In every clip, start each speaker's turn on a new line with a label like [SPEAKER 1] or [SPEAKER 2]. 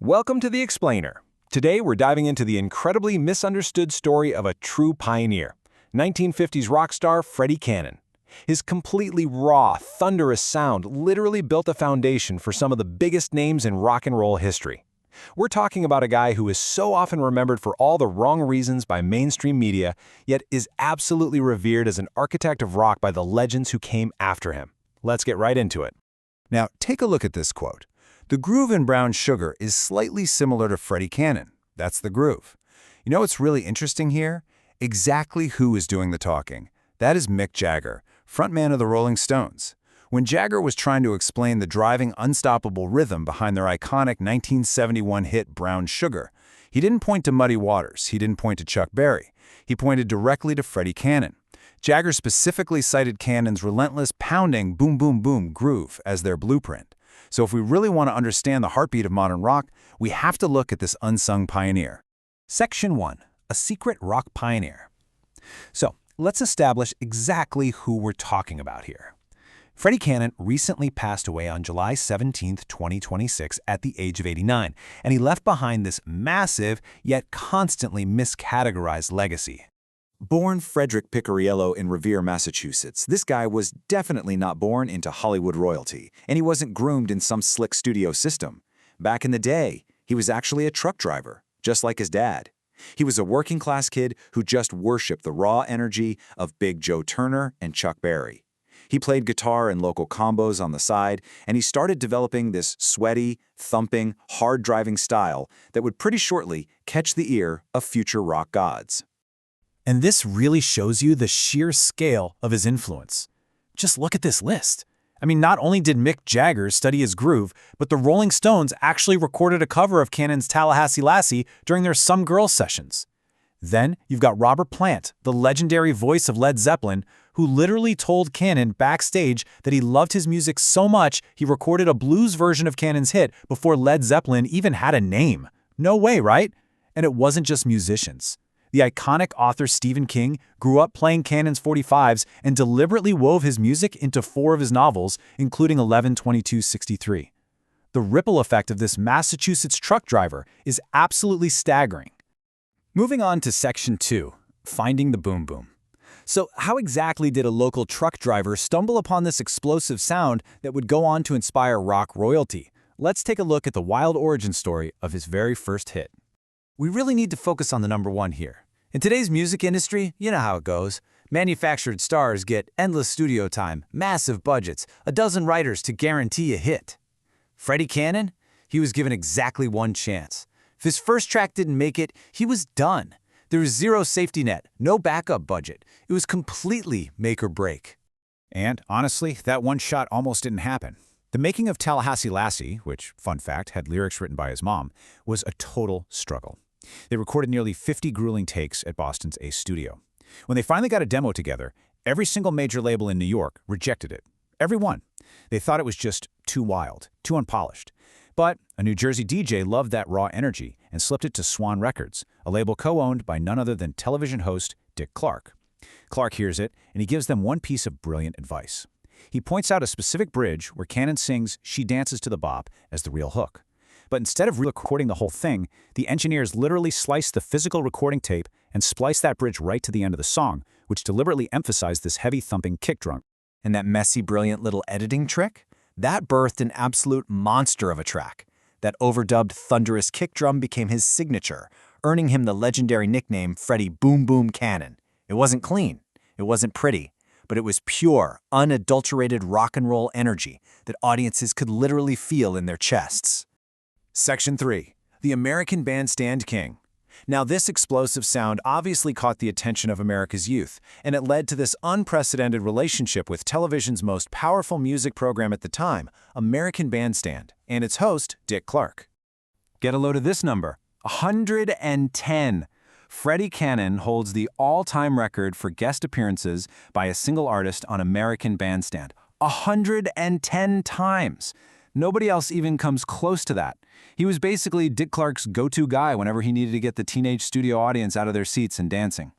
[SPEAKER 1] Welcome to The Explainer. Today we're diving into the incredibly misunderstood story of a true pioneer, 1950s rock star Freddy Cannon. His completely raw, thunderous sound literally built a foundation for some of the biggest names in rock and roll history. We're talking about a guy who is so often remembered for all the wrong reasons by mainstream media, yet is absolutely revered as an architect of rock by the legends who came after him. Let's get right into it.
[SPEAKER 2] Now, take a look at this quote. The groove in Brown Sugar is slightly similar to Freddy Cannon. That's the groove. You know what's really interesting here? Exactly who is doing the talking. That is Mick Jagger, frontman of the Rolling Stones. When Jagger was trying to explain the driving, unstoppable rhythm behind their iconic 1971 hit Brown Sugar, he didn't point to Muddy Waters, he didn't point to Chuck Berry. He pointed directly to Freddy Cannon. Jagger specifically cited Cannon's relentless pounding boom boom boom groove as their blueprint. So if we really want to understand the heartbeat of modern rock, we have to look at this unsung pioneer.
[SPEAKER 1] Section 1. A secret rock pioneer. So, let's establish exactly who we're talking about here. Freddy Cannon recently passed away on July 17, 2026 at the age of 89, and he left behind this massive, yet constantly miscategorized legacy.
[SPEAKER 3] Born Frederick Picariello in Revere, Massachusetts, this guy was definitely not born into Hollywood royalty, and he wasn't groomed in some slick studio system. Back in the day, he was actually a truck driver, just like his dad. He was a working-class kid who just worshipped the raw energy of Big Joe Turner and Chuck Berry. He played guitar in local combos on the side, and he started developing this sweaty, thumping, hard-driving style that would pretty shortly catch the ear of future rock gods.
[SPEAKER 4] And this really shows you the sheer scale of his influence. Just look at this list. I mean, not only did Mick Jagger study his groove, but the Rolling Stones actually recorded a cover of Cannon's Tallahassee Lassie during their Some Girls sessions. Then you've got Robert Plant, the legendary voice of Led Zeppelin, who literally told Cannon backstage that he loved his music so much he recorded a blues version of Cannon's hit before Led Zeppelin even had a name. No way, right? And it wasn't just musicians. The iconic author Stephen King grew up playing Cannon's 45s and deliberately wove his music into 4 of his novels, including 11/22/63. The ripple effect of this Massachusetts truck driver is absolutely staggering. Moving on to Section 2, Finding the Boom Boom. So how exactly did a local truck driver stumble upon this explosive sound that would go on to inspire rock royalty? Let's take a look at the wild origin story of his very first hit. We really need to focus on the number one here. In today's music industry, you know how it goes. Manufactured stars get endless studio time, massive budgets, a dozen writers to guarantee a hit. Freddy Cannon? He was given exactly one chance. If his first track didn't make it, he was done. There was zero safety net, no backup budget. It was completely make or break.
[SPEAKER 2] And honestly, that one shot almost didn't happen. The making of Tallahassee Lassie, which, fun fact, had lyrics written by his mom, was a total struggle. They recorded nearly 50 grueling takes at Boston's Ace Studio. When they finally got a demo together, every single major label in New York rejected it. Every one. They thought it was just too wild, too unpolished. But a New Jersey DJ loved that raw energy and slipped it to Swan Records, a label co-owned by none other than television host Dick Clark. Clark hears it, and he gives them one piece of brilliant advice. He points out a specific bridge where Cannon sings "She Dances to the Bop" as the real hook. But instead of recording the whole thing, the engineers literally sliced the physical recording tape and spliced that bridge right to the end of the song, which deliberately emphasized this heavy thumping kick drum.
[SPEAKER 5] And that messy, brilliant little editing trick? That birthed an absolute monster of a track. That overdubbed thunderous kick drum became his signature, earning him the legendary nickname Freddy Boom Boom Cannon. It wasn't clean, it wasn't pretty, but it was pure, unadulterated rock and roll energy that audiences could literally feel in their chests.
[SPEAKER 1] Section 3. The American Bandstand King. Now, this explosive sound obviously caught the attention of America's youth, and it led to this unprecedented relationship with television's most powerful music program at the time, American Bandstand, and its host, Dick Clark. Get a load of this number, 110. Freddy Cannon holds the all-time record for guest appearances by a single artist on American Bandstand. 110 times. Nobody else even comes close to that. He was basically Dick Clark's go-to guy whenever he needed to get the teenage studio audience out of their seats and dancing.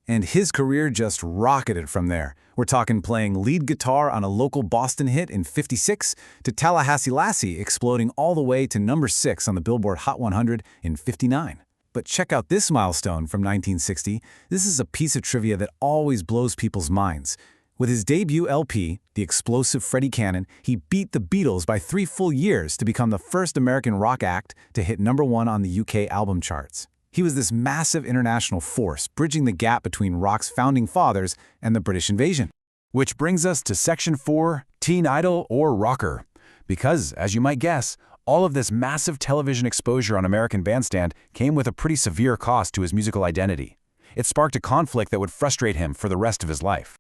[SPEAKER 2] And his career just rocketed from there. We're talking playing lead guitar on a local Boston hit in '56 to Tallahassee Lassie exploding all the way to number 6 on the Billboard Hot 100 in '59. But check out this milestone from 1960. This is a piece of trivia that always blows people's minds. With his debut LP, the explosive Freddy Cannon, he beat the Beatles by 3 full years to become the first American rock act to hit number 1 on the UK album charts. He was this massive international force, bridging the gap between rock's founding fathers and the British invasion.
[SPEAKER 4] Which brings us to Section 4, Teen Idol or Rocker. Because, as you might guess, all of this massive television exposure on American Bandstand came with a pretty severe cost to his musical identity. It sparked a conflict that would frustrate him for the rest of his life.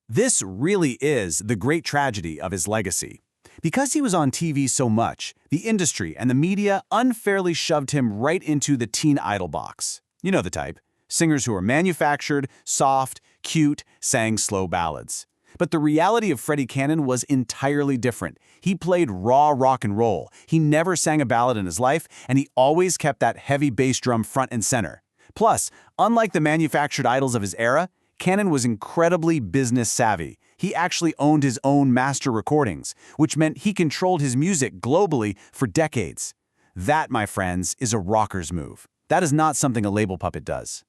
[SPEAKER 5] This really is the great tragedy of his legacy. Because he was on TV so much, the industry and the media unfairly shoved him right into the teen idol box. You know the type. Singers who are manufactured, soft, cute, sang slow ballads. But the reality of Freddy Cannon was entirely different. He played raw rock and roll. He never sang a ballad in his life, and he always kept that heavy bass drum front and center. Plus, unlike the manufactured idols of his era, Cannon was incredibly business savvy. He actually owned his own master recordings, which meant he controlled his music globally for decades. That, my friends, is a rocker's move. That is not something a label puppet does.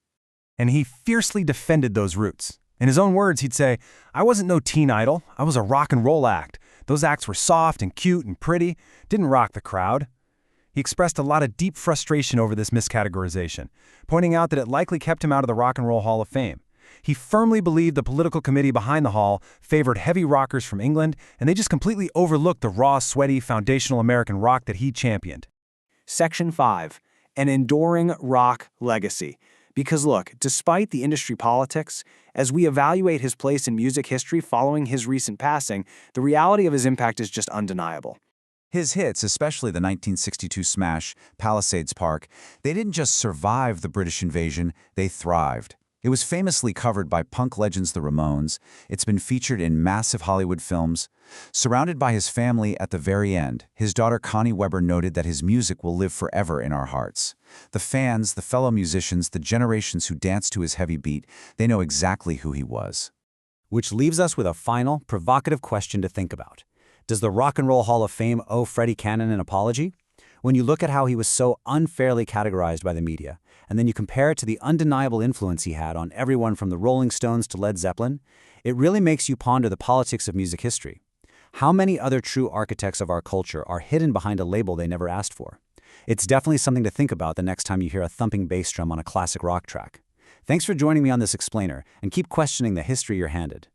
[SPEAKER 4] And he fiercely defended those roots. In his own words, he'd say, "I wasn't no teen idol. I was a rock and roll act. Those acts were soft and cute and pretty, didn't rock the crowd." He expressed a lot of deep frustration over this miscategorization, pointing out that it likely kept him out of the Rock and Roll Hall of Fame. He firmly believed the political committee behind the hall favored heavy rockers from England, and they just completely overlooked the raw, sweaty, foundational American rock that he championed.
[SPEAKER 5] Section 5. An enduring rock legacy. Because look, despite the industry politics, as we evaluate his place in music history following his recent passing, the reality of his impact is just undeniable.
[SPEAKER 3] His hits, especially the 1962 smash, Palisades Park, they didn't just survive the British invasion, they thrived. It was famously covered by punk legends the Ramones. It's been featured in massive Hollywood films. Surrounded by his family at the very end, his daughter Connie Weber noted that his music will live forever in our hearts. The fans, the fellow musicians, the generations who danced to his heavy beat, they know exactly who he was.
[SPEAKER 5] Which leaves us with a final, provocative question to think about. Does the Rock and Roll Hall of Fame owe Freddy Cannon an apology? When you look at how he was so unfairly categorized by the media, and then you compare it to the undeniable influence he had on everyone from the Rolling Stones to Led Zeppelin, it really makes you ponder the politics of music history. How many other true architects of our culture are hidden behind a label they never asked for? It's definitely something to think about the next time you hear a thumping bass drum on a classic rock track. Thanks for joining me on this explainer, and keep questioning the history you're handed.